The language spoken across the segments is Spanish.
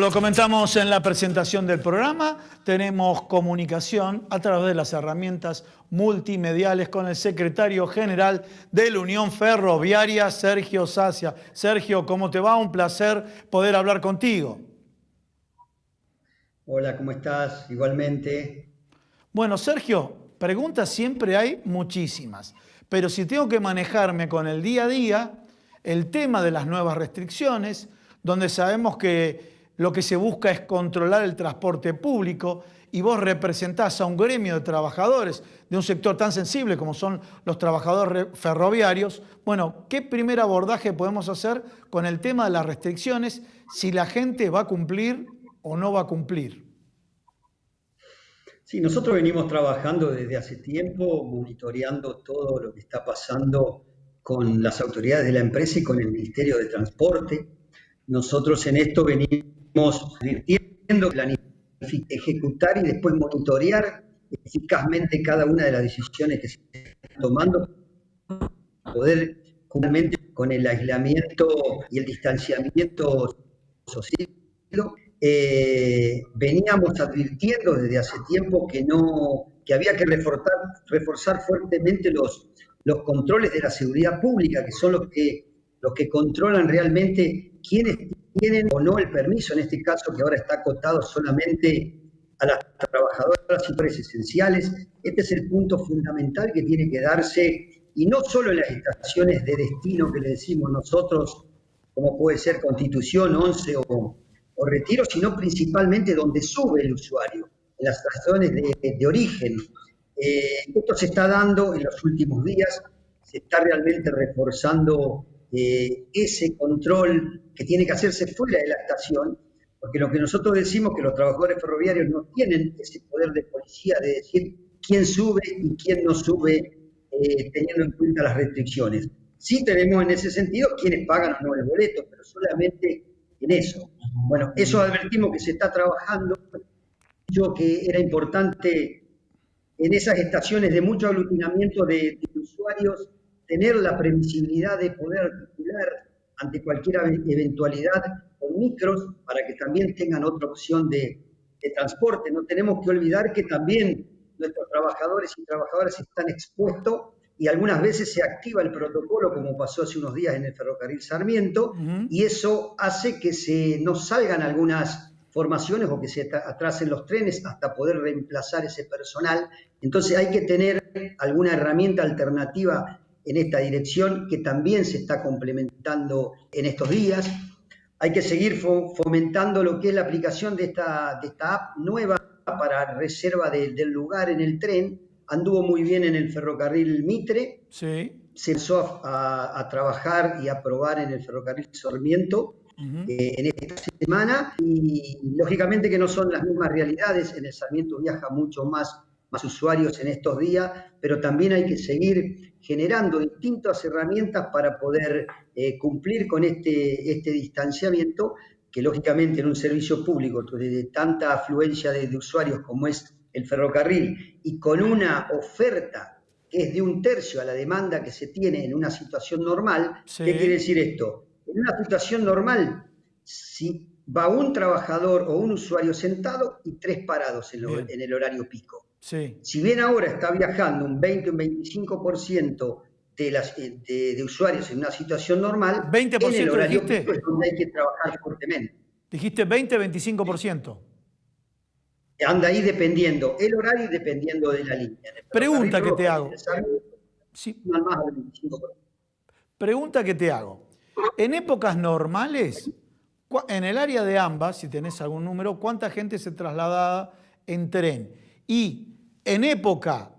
Lo comentamos en la presentación del programa. Tenemos comunicación a través de las herramientas multimediales con el secretario general de la Unión Ferroviaria, Sergio Sacia. Sergio, ¿cómo te va? Un placer poder hablar contigo. Hola, ¿cómo estás? Igualmente. Bueno, Sergio, preguntas siempre hay muchísimas, pero si tengo que manejarme con el día a día, el tema de las nuevas restricciones, donde sabemos que lo que se busca es controlar el transporte público y vos representás a un gremio de trabajadores de un sector tan sensible como son los trabajadores ferroviarios. Bueno, ¿qué primer abordaje podemos hacer con el tema de las restricciones, si la gente va a cumplir o no va a cumplir? Sí, nosotros venimos trabajando desde hace tiempo, monitoreando todo lo que está pasando con las autoridades de la empresa y con el Ministerio de Transporte. Nosotros en esto venimos advirtiendo, ejecutar y después monitorear eficazmente cada una de las decisiones que se están tomando para poder cumplir con el aislamiento y el distanciamiento social. Veníamos advirtiendo desde hace tiempo que había que reforzar fuertemente los controles de la seguridad pública, que son los que controlan realmente quiénes tienen o no el permiso, en este caso que ahora está acotado solamente a las trabajadoras y trabajadores esenciales. Este es el punto fundamental que tiene que darse, y no solo en las estaciones de destino que le decimos nosotros, como puede ser Constitución, 11 o Retiro, sino principalmente donde sube el usuario, en las estaciones de origen. Esto se está dando en los últimos días, se está realmente reforzando ese control que tiene que hacerse fuera de la estación, porque lo que nosotros decimos que los trabajadores ferroviarios no tienen ese poder de policía de decir quién sube y quién no sube, teniendo en cuenta las restricciones. Sí tenemos en ese sentido quienes pagan o no el boleto, pero solamente en eso. Bueno, eso advertimos que se está trabajando. Yo que era importante en esas estaciones de mucho aglutinamiento de usuarios tener la previsibilidad de poder articular ante cualquier eventualidad con micros para que también tengan otra opción de transporte. No tenemos que olvidar que también nuestros trabajadores y trabajadoras están expuestos y algunas veces se activa el protocolo, como pasó hace unos días en el ferrocarril Sarmiento, y eso hace que no salgan algunas formaciones o que se atrasen los trenes hasta poder reemplazar ese personal. Entonces hay que tener alguna herramienta alternativa en esta dirección que también se está complementando en estos días. Hay que seguir fomentando lo que es la aplicación de esta app nueva para reserva del lugar en el tren. Anduvo muy bien en el ferrocarril Mitre, Sí. se empezó a trabajar y a probar en el ferrocarril Sarmiento en esta semana, y lógicamente que no son las mismas realidades. En el Sarmiento viaja mucho más usuarios en estos días, pero también hay que seguir generando distintas herramientas para poder cumplir con este distanciamiento, que lógicamente en un servicio público de tanta afluencia de usuarios como es el ferrocarril, y con una oferta que es de 1/3 a la demanda que se tiene en una situación normal. Sí. ¿Qué quiere decir esto? En una situación normal, si va un trabajador o un usuario sentado y 3 parados en el horario pico. Sí. Si bien ahora está viajando un 20 o un 25% de usuarios en una situación normal, 20% en el horario dijiste. pico es donde hay que trabajar fuertemente. Dijiste 20-25%. Anda ahí dependiendo el horario y dependiendo de la línea. Pregunta que te hago. Sí. Más del 25%. Pregunta que te hago. En épocas normales, en el área de AMBA, si tenés algún número, ¿cuánta gente se trasladaba en tren? Y en época,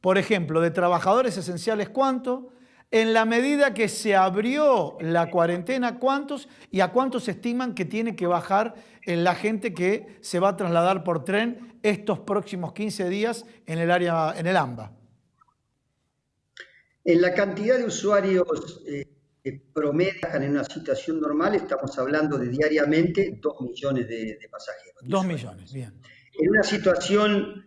por ejemplo, de trabajadores esenciales, ¿cuánto? En la medida que se abrió la cuarentena, ¿cuántos? ¿Y a cuántos estiman que tiene que bajar la gente que se va a trasladar por tren estos próximos 15 días en el área, en el AMBA? En la cantidad de usuarios que promedian en una situación normal, estamos hablando de diariamente 2 millones de pasajeros. 2 millones, bien. En una situación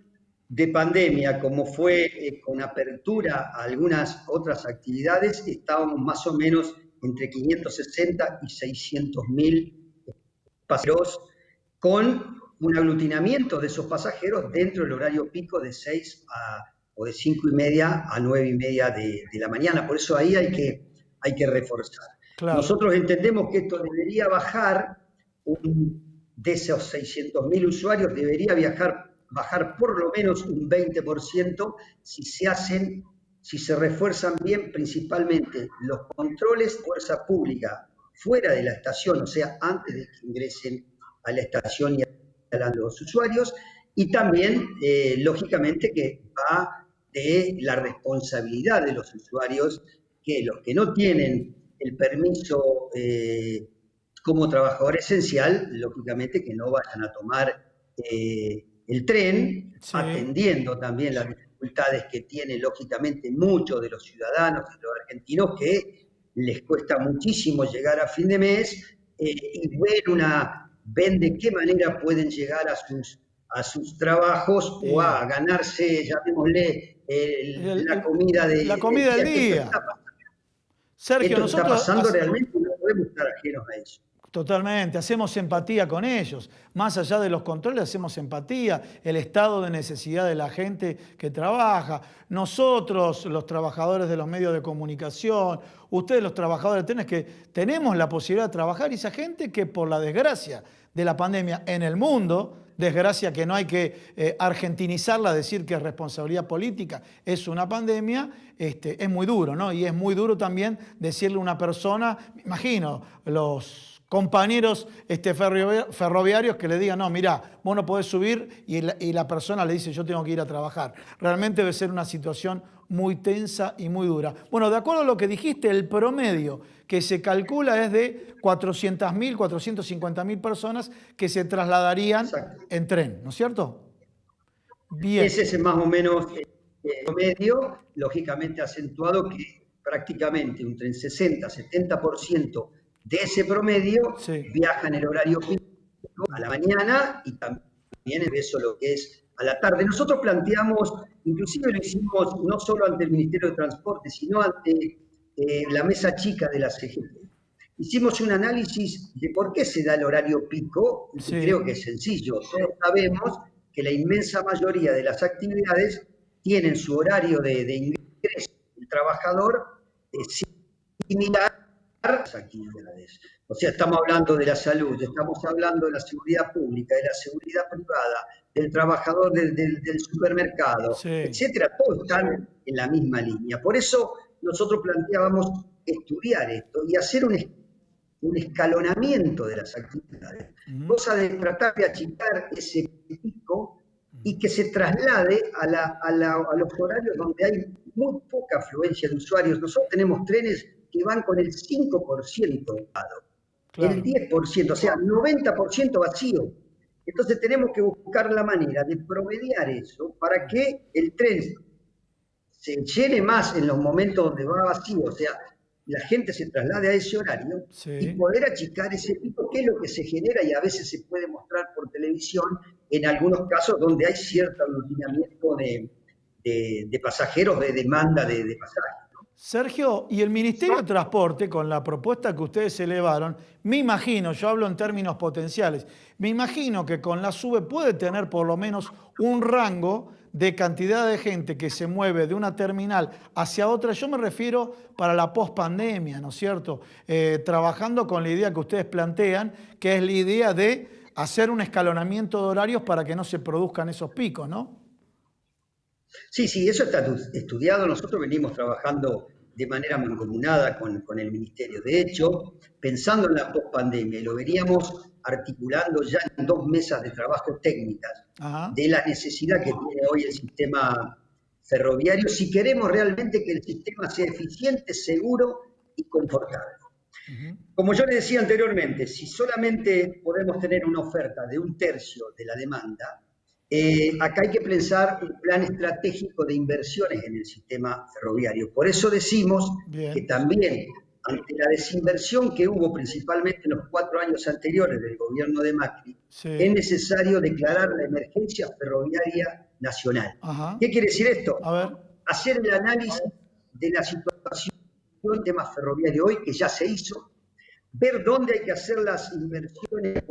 de pandemia, como fue con apertura a algunas otras actividades, estábamos más o menos entre 560 y 600.000 pasajeros con un aglutinamiento de esos pasajeros dentro del horario pico de 5:30 a 9:30 de la mañana. Por eso ahí hay que reforzar. Claro. Nosotros entendemos que esto debería bajar, de esos 600.000 usuarios, debería bajar por lo menos un 20% si se refuerzan bien principalmente los controles de fuerza pública fuera de la estación, o sea, antes de que ingresen a la estación y a los usuarios, y también, lógicamente, que va de la responsabilidad de los usuarios, que los que no tienen el permiso como trabajador esencial, lógicamente que no vayan a tomar el tren, Sí. atendiendo también las dificultades que tienen, lógicamente, muchos de los ciudadanos y los argentinos que les cuesta muchísimo llegar a fin de mes y ven de qué manera pueden llegar a sus trabajos o a ganarse, llamémosle, la comida del día. Sergio, esto está pasando realmente y no podemos estar ajenos a eso. Totalmente, hacemos empatía con ellos. Más allá de los controles, hacemos empatía, el estado de necesidad de la gente que trabaja. Nosotros, los trabajadores de los medios de comunicación, ustedes, los trabajadores de trenes, que tenemos la posibilidad de trabajar, y esa gente que por la desgracia de la pandemia en el mundo, desgracia que no hay que argentinizarla, decir que es responsabilidad política, es una pandemia, es muy duro, ¿no? Y es muy duro también decirle a una persona, me imagino, los compañeros ferroviarios que le digan, no, mirá, vos no podés subir, y la persona le dice, yo tengo que ir a trabajar. Realmente debe ser una situación muy tensa y muy dura. Bueno, de acuerdo a lo que dijiste, el promedio que se calcula es de 400.000, 450.000 personas que se trasladarían en tren, ¿no es cierto? Bien. Ese es más o menos el promedio, lógicamente acentuado que prácticamente entre el 60-70% de ese promedio viaja en el horario pico a la mañana y también eso lo que es a la tarde. Nosotros planteamos, inclusive lo hicimos no solo ante el Ministerio de Transporte, sino ante la mesa chica de la CGT. Hicimos un análisis de por qué se da el horario pico, y creo que es sencillo. Todos sabemos que la inmensa mayoría de las actividades tienen su horario de ingreso del trabajador similar a las actividades. O sea, estamos hablando de la salud, estamos hablando de la seguridad pública, de la seguridad privada, del trabajador del supermercado, etcétera. Todos están en la misma línea. Por eso nosotros planteábamos estudiar esto y hacer un escalonamiento de las actividades, cosa de tratar de achicar ese pico y que se traslade a los horarios donde hay muy poca afluencia de usuarios. Nosotros tenemos trenes que van con el 5% ocupado, el 10%, o sea, 90% vacío. Entonces tenemos que buscar la manera de promediar eso para que el tren se llene más en los momentos donde va vacío, o sea, la gente se traslade a ese horario y poder achicar ese pico, que es lo que se genera y a veces se puede mostrar por televisión en algunos casos donde hay cierto aglutinamiento de pasajeros, de demanda de pasajes. Sergio, y el Ministerio de Transporte, con la propuesta que ustedes elevaron, me imagino, yo hablo en términos potenciales, me imagino que con la SUBE puede tener por lo menos un rango de cantidad de gente que se mueve de una terminal hacia otra. Yo me refiero para la pospandemia, ¿no es cierto? Trabajando con la idea que ustedes plantean, que es la idea de hacer un escalonamiento de horarios para que no se produzcan esos picos, ¿no? Sí, eso está estudiado. Nosotros venimos trabajando de manera mancomunada con el Ministerio. De hecho, pensando en la pospandemia, lo veníamos articulando ya en 2 mesas de trabajo técnicas de la necesidad que tiene hoy el sistema ferroviario si queremos realmente que el sistema sea eficiente, seguro y confortable. Como yo le decía anteriormente, si solamente podemos tener una oferta de 1/3 de la demanda, acá hay que pensar un plan estratégico de inversiones en el sistema ferroviario. Por eso decimos que también, ante la desinversión que hubo principalmente en los 4 años anteriores del gobierno de Macri, es necesario declarar la emergencia ferroviaria nacional. ¿Qué quiere decir esto? Hacer el análisis de la situación del tema ferroviario hoy, que ya se hizo, ver dónde hay que hacer las inversiones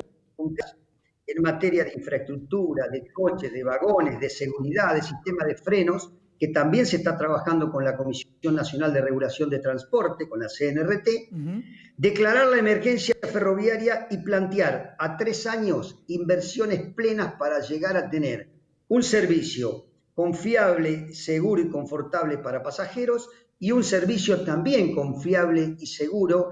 en materia de infraestructura, de coches, de vagones, de seguridad, de sistema de frenos, que también se está trabajando con la Comisión Nacional de Regulación de Transporte, con la CNRT, declarar la emergencia ferroviaria y plantear a 3 años inversiones plenas para llegar a tener un servicio confiable, seguro y confortable para pasajeros y un servicio también confiable y seguro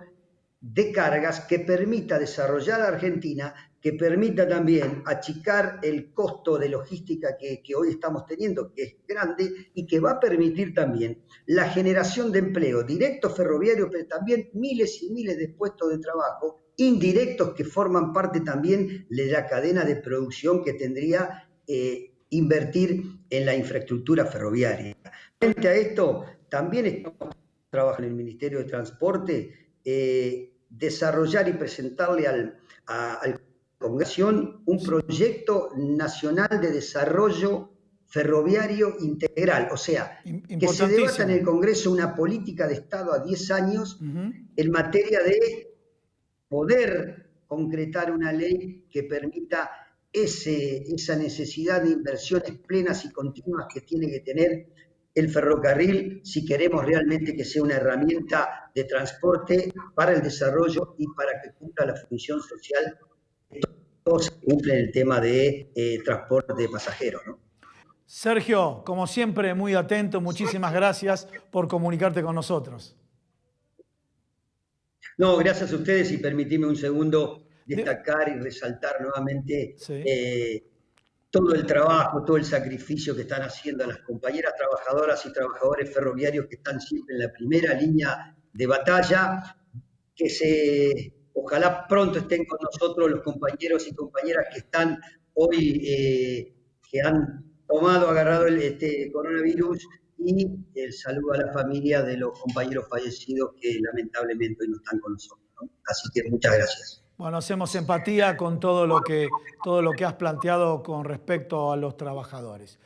de cargas que permita desarrollar a Argentina, que permita también achicar el costo de logística que hoy estamos teniendo, que es grande, y que va a permitir también la generación de empleo directo ferroviario, pero también miles y miles de puestos de trabajo indirectos que forman parte también de la cadena de producción que tendría invertir en la infraestructura ferroviaria. Frente a esto, también estamos trabajando en el Ministerio de Transporte, desarrollar y presentarle al Congreso un proyecto nacional de desarrollo ferroviario integral, o sea, que se debata en el Congreso una política de Estado a 10 años en materia de poder concretar una ley que permita esa necesidad de inversiones plenas y continuas que tiene que tener el ferrocarril si queremos realmente que sea una herramienta de transporte para el desarrollo y para que cumpla la función social que todos cumplen el tema de transporte de pasajeros, ¿no? Sergio, como siempre, muy atento, muchísimas gracias por comunicarte con nosotros. No, gracias a ustedes y permitime un segundo destacar y resaltar nuevamente todo el trabajo, todo el sacrificio que están haciendo las compañeras trabajadoras y trabajadores ferroviarios que están siempre en la primera línea de batalla, que ojalá pronto estén con nosotros los compañeros y compañeras que están hoy, que han agarrado este coronavirus, y el saludo a la familia de los compañeros fallecidos que lamentablemente hoy no están con nosotros, ¿no? Así que muchas gracias. Bueno, hacemos empatía con todo lo que has planteado con respecto a los trabajadores.